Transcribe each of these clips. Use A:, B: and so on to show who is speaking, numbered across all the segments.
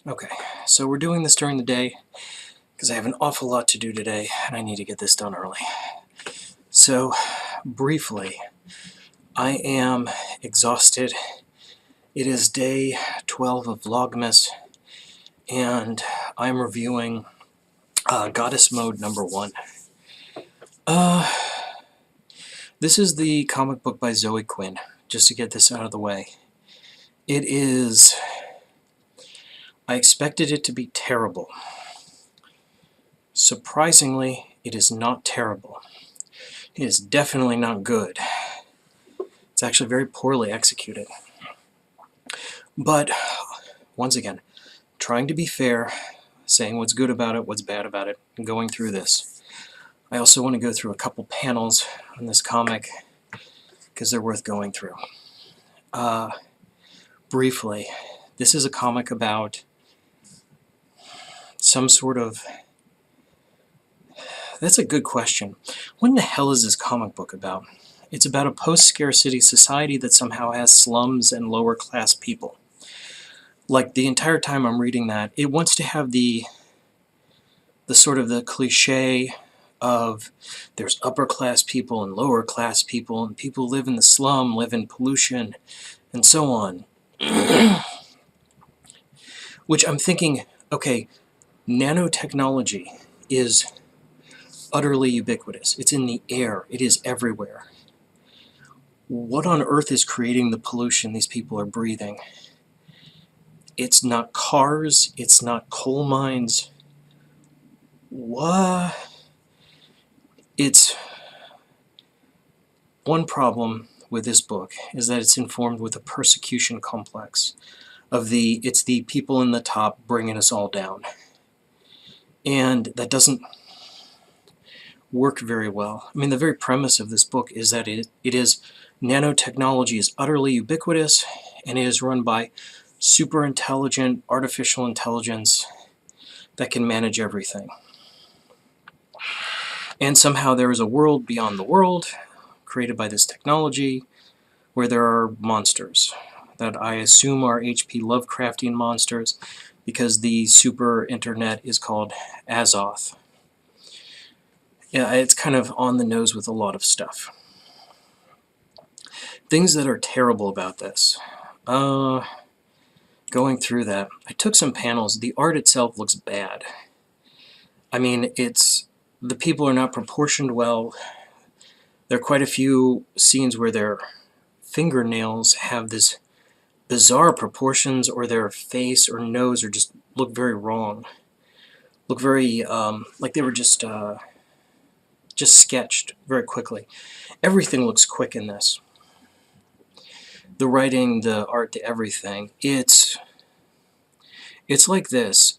A: Okay, so we're doing this during the day because I have an awful lot to do today and I need to get this done early. So, briefly, I am exhausted. It is day 12 of Vlogmas and I'm reviewing Goddess Mode number 1. This is the comic book by Zoe Quinn, just to get this out of the way. It is... I expected it to be terrible. Surprisingly, it is not terrible. It is definitely not good. It's actually very poorly executed. But, once again, trying to be fair, saying what's good about it, what's bad about it, and going through this. I also want to go through a couple panels on this comic, because they're worth going through. Briefly, this is a comic about some sort of... That's a good question. What in the hell is this comic book about? It's about a post-scarcity society that somehow has slums and lower-class people. Like, the entire time I'm reading that, it wants to have the sort of the cliche of there's upper-class people and lower-class people, and people who live in the slum, live in pollution, and so on. Which I'm thinking, okay, nanotechnology is utterly ubiquitous. It's in the air. It is everywhere. What on earth is creating the pollution these people are breathing? It's not cars. It's not coal mines. What? It's... One problem with this book is that it's informed with a persecution complex of it's the people in the top bringing us all down. And that doesn't work very well. I mean, the very premise of this book is that nanotechnology is utterly ubiquitous, and it is run by super intelligent artificial intelligence that can manage everything. And somehow there is a world beyond the world created by this technology where there are monsters that I assume are H.P. Lovecraftian monsters because the super internet is called Azoth. Yeah, it's kind of on the nose with a lot of stuff. Things that are terrible about this. Going through that, I took some panels. The art itself looks bad. I mean, the people are not proportioned well. There are quite a few scenes where their fingernails have this bizarre proportions, or their face or nose or just look very wrong. Look very, like they were just sketched very quickly. Everything looks quick in this. The writing, the art, the everything. It's like this.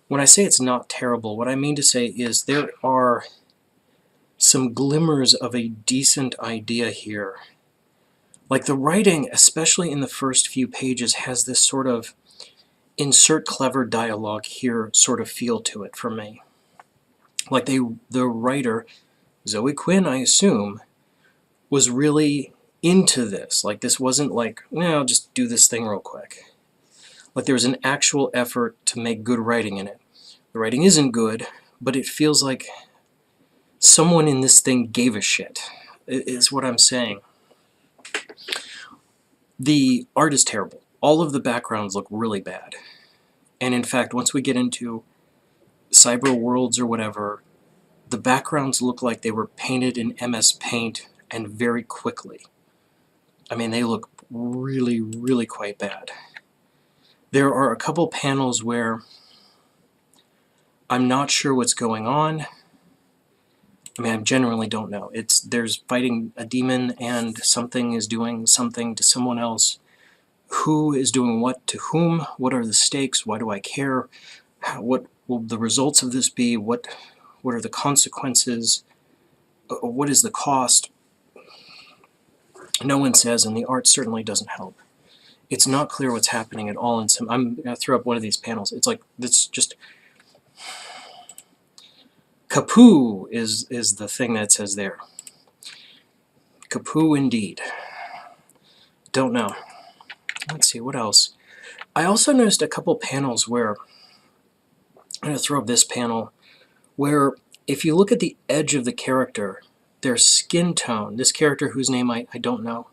A: When I say it's not terrible, what I mean to say is there are some glimmers of a decent idea here. Like the writing, especially in the first few pages, has this sort of insert clever dialogue here sort of feel to it for me. Like the writer, Zoe Quinn, I assume, was really into this. Like this wasn't like, well, I'll just do this thing real quick. Like there was an actual effort to make good writing in it. The writing isn't good, but it feels like someone in this thing gave a shit, is what I'm saying. The art is terrible. All of the backgrounds look really bad. And in fact, once we get into cyber worlds or whatever, the backgrounds look like they were painted in MS Paint and very quickly. I mean, they look really, really quite bad. There are a couple panels where I'm not sure what's going on. I mean, I genuinely don't know. There's fighting a demon and something is doing something to someone else. Who is doing what to whom? What are the stakes? Why do I care? What will the results of this be? What are the consequences? What is the cost? No one says, and the art certainly doesn't help. It's not clear what's happening at all. I'm going to throw up one of these panels. It's like, it's just... Kapoo is the thing that it says there. Kapoo indeed. Don't know. Let's see, what else? I also noticed a couple panels where, I'm going to throw up this panel, where if you look at the edge of the character, their skin tone, this character whose name I don't know,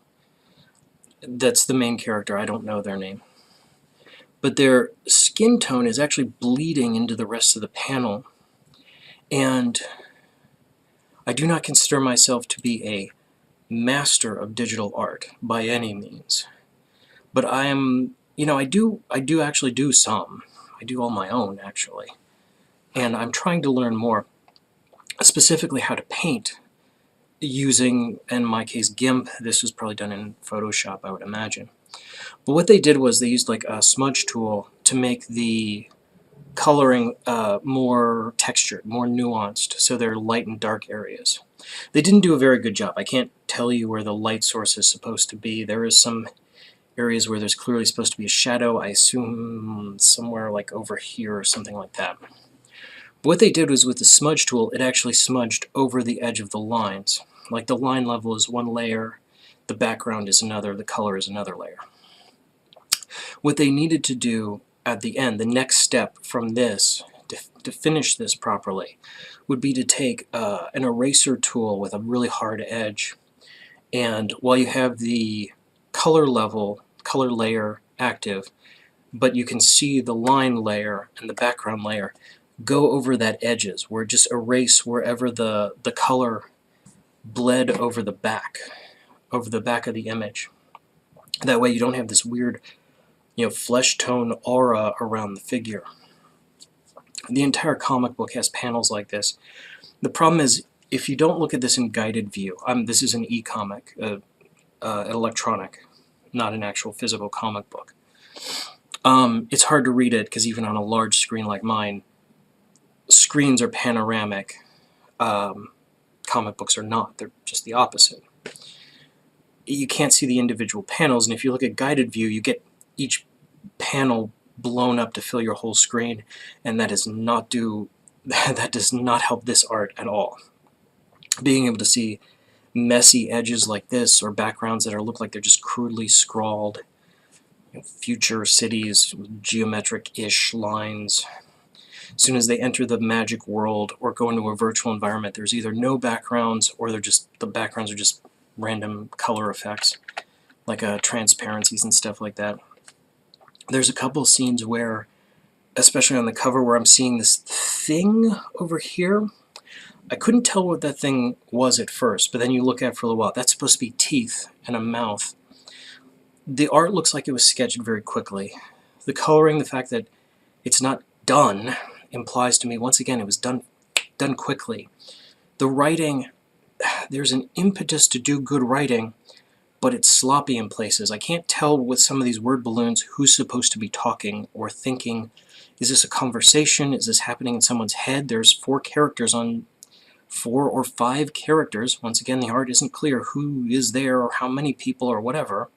A: that's the main character, I don't know their name, but their skin tone is actually bleeding into the rest of the panel. And I do not consider myself to be a master of digital art by any means, but I am, I do actually do some. I do all my own, actually, and I'm trying to learn more, specifically how to paint using, in my case, GIMP. This was probably done in Photoshop, I would imagine. But what they did was they used like a smudge tool to make the coloring more textured, more nuanced, so they're light and dark areas. They didn't do a very good job. I can't tell you where the light source is supposed to be. There is some areas where there's clearly supposed to be a shadow. I assume somewhere like over here or something like that. But what they did was with the smudge tool, it actually smudged over the edge of the lines. Like the line level is one layer, the background is another, the color is another layer. What they needed to do at the end, the next step from this, to finish this properly, would be to take an eraser tool with a really hard edge, and while you have the color layer active, but you can see the line layer and the background layer, go over that edges, where just erase wherever the color bled over the back of the image. That way you don't have this weird, flesh tone aura around the figure. The entire comic book has panels like this. The problem is, if you don't look at this in guided view, this is an e-comic, electronic, not an actual physical comic book. It's hard to read it because even on a large screen like mine, screens are panoramic. Comic books are not. They're just the opposite. You can't see the individual panels, and if you look at guided view, you get each panel blown up to fill your whole screen, and that does not help this art at all. Being able to see messy edges like this, or backgrounds that look like they're just crudely scrawled, future cities, geometric-ish lines. As soon as they enter the magic world or go into a virtual environment, there's either no backgrounds, or the backgrounds are just random color effects, like transparencies and stuff like that. There's a couple scenes where, especially on the cover, where I'm seeing this thing over here. I couldn't tell what that thing was at first, but then you look at it for a little while. That's supposed to be teeth and a mouth. The art looks like it was sketched very quickly. The coloring, the fact that it's not done, implies to me, once again, it was done quickly. The writing, there's an impetus to do good writing, but it's sloppy in places. I can't tell with some of these word balloons who's supposed to be talking or thinking. Is this a conversation? Is this happening in someone's head? There's 4 or 5 characters. Once again, the art isn't clear who is there or how many people or whatever.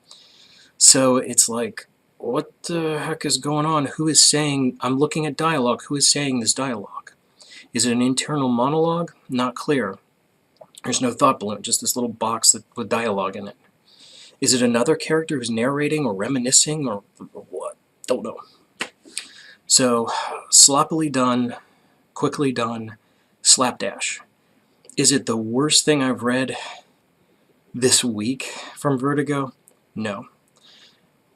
A: So it's like, what the heck is going on? Who is saying, I'm looking at dialogue, who is saying this dialogue? Is it an internal monologue? Not clear. There's no thought balloon, just this little box with dialogue in it. Is it another character who's narrating or reminiscing or what? Don't know. So, sloppily done, quickly done, slapdash. Is it the worst thing I've read this week from Vertigo? No.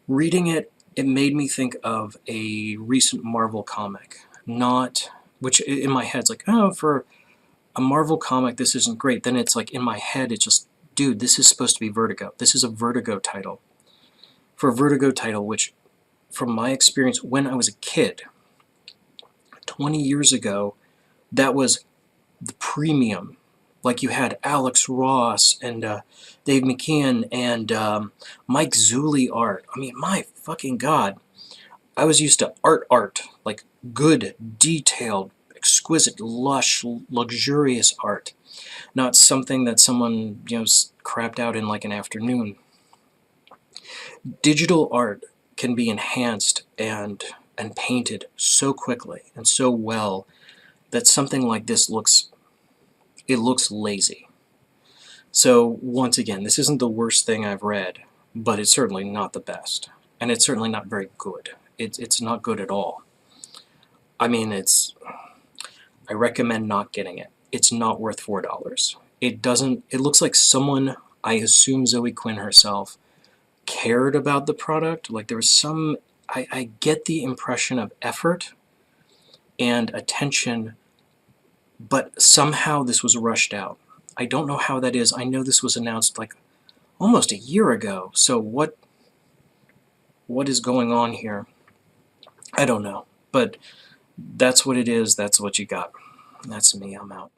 A: Reading it, it made me think of a recent Marvel comic. Which in my head, it's like, oh, for a Marvel comic, this isn't great. Then it's like, in my head, it's just, dude, this is supposed to be Vertigo. This is a Vertigo title. For a Vertigo title, which, from my experience when I was a kid, 20 years ago, that was the premium. Like, you had Alex Ross and Dave McKeon and Mike Zulli art. I mean, my fucking God. I was used to art, like good, detailed, exquisite, lush, luxurious art. Not something that someone, crapped out in like an afternoon. Digital art can be enhanced and painted so quickly and so well that something like this looks lazy. So once again, this isn't the worst thing I've read, but it's certainly not the best, and it's certainly not very good. It's not good at all. I mean, I recommend not getting it. It's not worth $4. It doesn't, it looks like someone, I assume Zoe Quinn herself, cared about the product. Like there was some, I get the impression of effort and attention, but somehow this was rushed out. I don't know how that is. I know this was announced like almost a year ago. So what is going on here? I don't know. But that's what it is. That's what you got. That's me. I'm out.